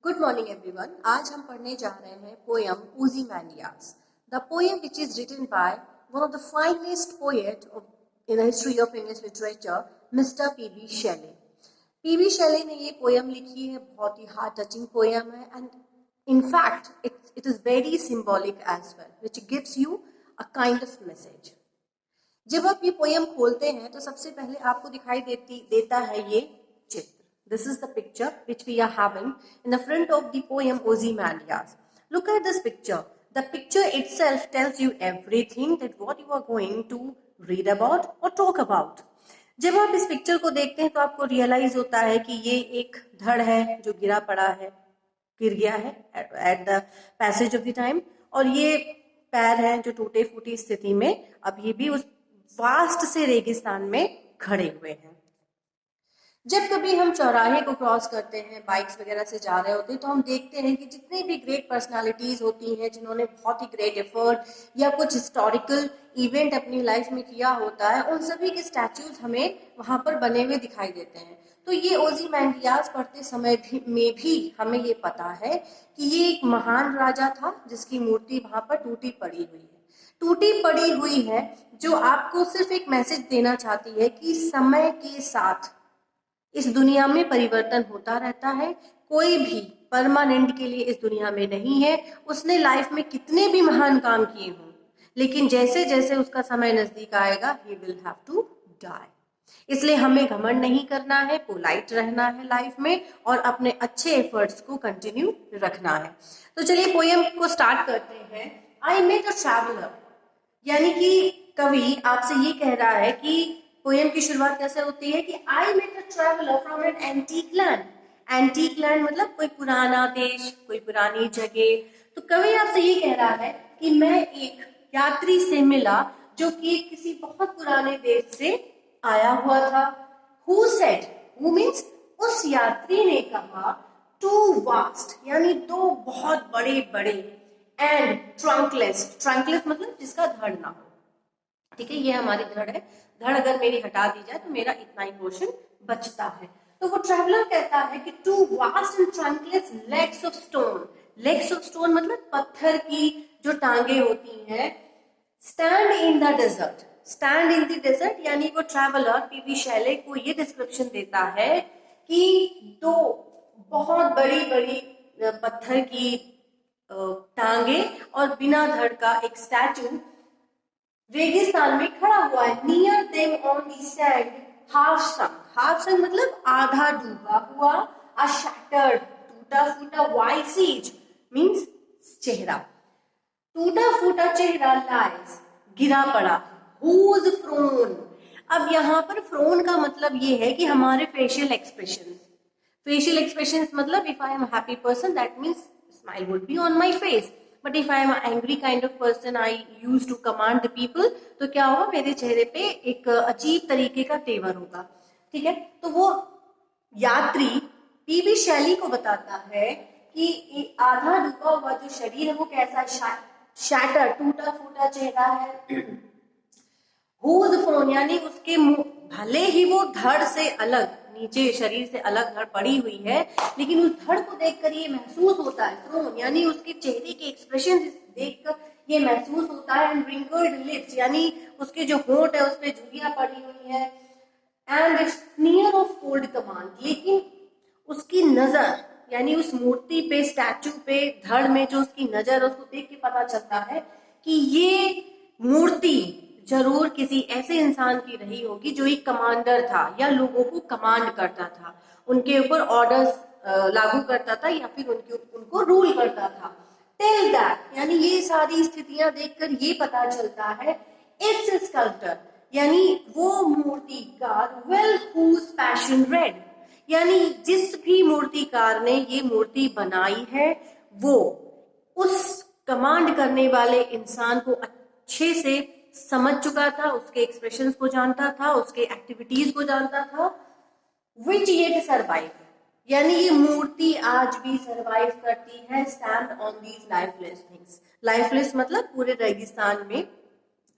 Good morning everyone. आज हम पढ़ने जा रहे हैं पोयम ओzymandias। The poem which is written by one of the finest poet in the history of English literature, mister PB Shelley. PB Shelley ने ये पोयम लिखी है, बहुत ही हार्ट टचिंग पोयम है and in fact it is very symbolic as well, which gives you a kind of message। जब आप ये पोयम खोलते हैं तो सबसे पहले आपको दिखाई देता है ये चित्र। This is the picture which we are having in the front of the poem Ozymandias। Look at this picture। The picture itself tells you everything that what you are going to read about or talk about। जब आप इस picture को देखते हैं तो आपको realise होता है कि ये एक धड़ है जो गिर गया है at the passage of the time, और ये पैर हैं जो टूटे फूटी स्थिति में अब ये भी उस वास्ट से रेगिस्तान में खड़े हुए हैं। जब कभी हम चौराहे को क्रॉस करते हैं, बाइक्स वगैरह से जा रहे होते हैं, तो हम देखते हैं कि जितने भी ग्रेट पर्सनालिटीज होती हैं जिन्होंने बहुत ही ग्रेट एफर्ट या कुछ हिस्टोरिकल इवेंट अपनी लाइफ में किया होता है, उन सभी के स्टैच्यूज हमें वहां पर बने हुए दिखाई देते हैं। तो ये ओzymandias पढ़ते समय में भी हमें ये पता है कि ये एक महान राजा था जिसकी मूर्ति वहां पर टूटी पड़ी हुई है, जो आपको सिर्फ एक मैसेज देना चाहती है कि समय के साथ इस दुनिया में परिवर्तन होता रहता है। कोई भी परमानेंट के लिए इस दुनिया में नहीं है। उसने लाइफ में कितने भी महान काम किए हों, लेकिन जैसे जैसे उसका समय नजदीक आएगा he will have to die। इसलिए हमें घमंड नहीं करना है, पोलाइट रहना है लाइफ में और अपने अच्छे एफर्ट्स को कंटिन्यू रखना है। तो चलिए पोयम को स्टार्ट करते हैं। आई मेट अ ट्रैवलर, यानी कि कवि आपसे ये कह रहा है कि पोयम की शुरुआत कैसे होती है कि I met a traveller from an antique land. Antique land मतलब कोई पुराना देश, कोई पुरानी जगह। तो कवि आपसे ये कह रहा है कि मैं एक यात्री से मिला जो कि किसी बहुत पुराने देश से आया हुआ था। Who said, who means उस यात्री ने कहा, टू वास्ट यानी दो बहुत बड़े बड़े, एंड ट्रंकलेस मतलब जिसका धड़ ना हो। ठीक है, ये हमारी धड़ है। धड़ अगर मेरी हटा दी जाए तो मेरा इतना ही पोर्शन बचता है। तो वो ट्रैवलर कहता है कि two vast and trunkless legs of stone मतलब पत्थर की जो टांगे होती हैं, स्टैंड इन द डेजर्ट यानी वो ट्रैवलर पीबी शेले को ये डिस्क्रिप्शन देता है कि दो बहुत बड़ी बड़ी पत्थर की टांगे और बिना धड़ का एक स्टैचू रेगिस्तान में खड़ा हुआ है। Near them on the sand half sunk मतलब आधा डूबा हुआ, अ शैटर्ड टूटा फूटा, वाइसेज मींस चेहरा, टूटा फूटा चेहरा, लाइज गिरा पड़ा, whose frown। अब यहाँ पर फ्रोन का मतलब ये है कि हमारे फेशियल एक्सप्रेशंस मतलब if I am happy person that means smile would be on my face, but if I am angry kind of person I use to command the people, तो क्या होगा, मेरे चेहरे पे एक अजीब तरीके का तेवर होगा। ठीक है, तो वो यात्री पीबी शेले को बताता है कि आधा डूबा हुआ जो शरीर है वो कैसा, शैटर टूटा फूटा चेहरा है। Whose frown यानी उसके मुंह, भले ही वो धड़ से अलग, नीचे शरीर से अलग धड़ पड़ी हुई है, लेकिन उस धड़ को देखकर ये महसूस होता है, फ्रोन यानी उसके चेहरे के एक्सप्रेशन देखकर ये महसूस होता है, एंड wrinkled lips यानी उसके जो होंठ है उस पे झुर्रियां पड़ी हुई है, and a sneer of cold command। लेकिन उसकी नजर यानी उस मूर्ति पे, स्टैचू पे, धड़ में जो उसकी नजर है, उसको देख के पता चलता है कि ये मूर्ति जरूर किसी ऐसे इंसान की रही होगी जो एक कमांडर था या लोगों को कमांड करता था, उनके ऊपर ऑर्डर्स लागू करता था या फिर उनको रूल करता था। टिल दैट यानी ये सारी स्थितियां देखकर ये पता चलता है, इट्स स्कल्प्टर यानी वो मूर्तिकार, विल हुज पैशन रेड यानी जिस भी मूर्तिकार ने ये मूर्ति बनाई है वो उस कमांड करने वाले इंसान को अच्छे से समझ चुका था, उसके एक्सप्रेशंस को जानता था, उसके एक्टिविटीज को जानता था। विच येट सर्वाइव यानी ये मूर्ति आज भी सर्वाइव करती है, stand on these lifeless things. Lifeless मतलब पूरे रेगिस्तान में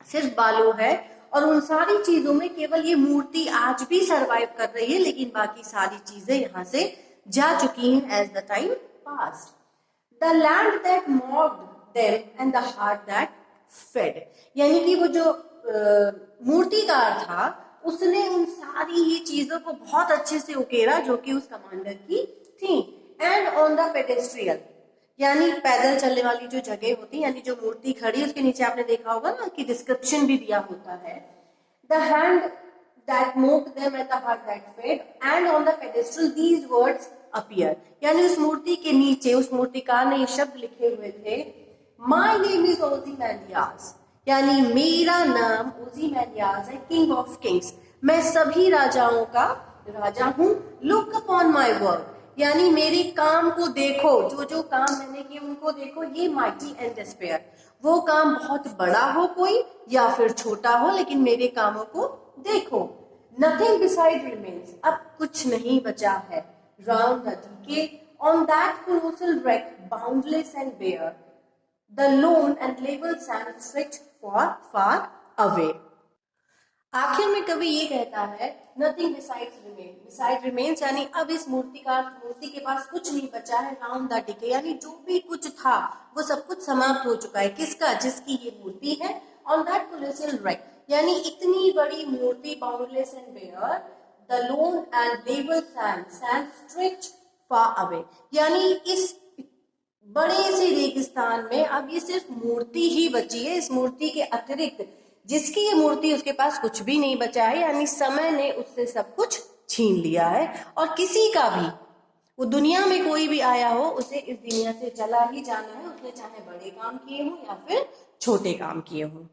सिर्फ बालू है और उन सारी चीजों में केवल ये मूर्ति आज भी सर्वाइव कर रही है, लेकिन बाकी सारी चीजें यहाँ से जा चुकी हैं as the time past. The land that mocked them and the heart that fed. यानी कि वो जो मूर्तिकार था उसने उन सारी ही चीजों को बहुत अच्छे से उकेरा जो कि उस कमांडर की थी. एंड ऑन द पेडेस्ट्रियल, यानी पैदल चलने वाली जो जगह होती, यानी जो मूर्ति खड़ी उसके नीचे आपने देखा होगा ना कि डिस्क्रिप्शन भी दिया होता है. The hand that mocked them and the heart that fed, and on the pedestal these words appear. यानी उस मूर्ति के नीचे उस मूर्तिकार ने ये शब्द लिखे हुए थे, My name is Ozymandias, यानी मेरा नाम ओजीमैनियास है, किंग ऑफ किंग्स, मैं सभी राजाओं का राजा हूँ. Look upon my work, यानी मेरे काम को देखो, जो जो काम मैंने किए उनको देखो. ये mighty and despair, वो काम बहुत बड़ा हो कोई या फिर छोटा हो, लेकिन मेरे कामों को देखो. Nothing beside remains, अब कुछ नहीं बचा है. Round the decay, on that colossal wreck, boundless and bare, the lone and level sand stretched far away. आखिर में कवि ये कहता है nothing besides remains. Beside remains यानी अब इस मूर्ति के पास कुछ नहीं बचा है. Round the decay यानी जो भी कुछ था वो सब कुछ समाप्त हो चुका है. किसका? जिसकी ये मूर्ति है. On that colossal wreck, यानी इतनी बड़ी मूर्ति, boundless and bare, the lone and level sand stretch far away, यानी इस बड़े से रेगिस्तान में अब ये सिर्फ मूर्ति ही बची है. इस मूर्ति के अतिरिक्त जिसकी ये मूर्ति उसके पास कुछ भी नहीं बचा है, यानी समय ने उससे सब कुछ छीन लिया है. और किसी का भी, वो दुनिया में कोई भी आया हो, उसे इस दुनिया से चला ही जाना है. उसने चाहे बड़े काम किए हों या फिर छोटे काम किए हों.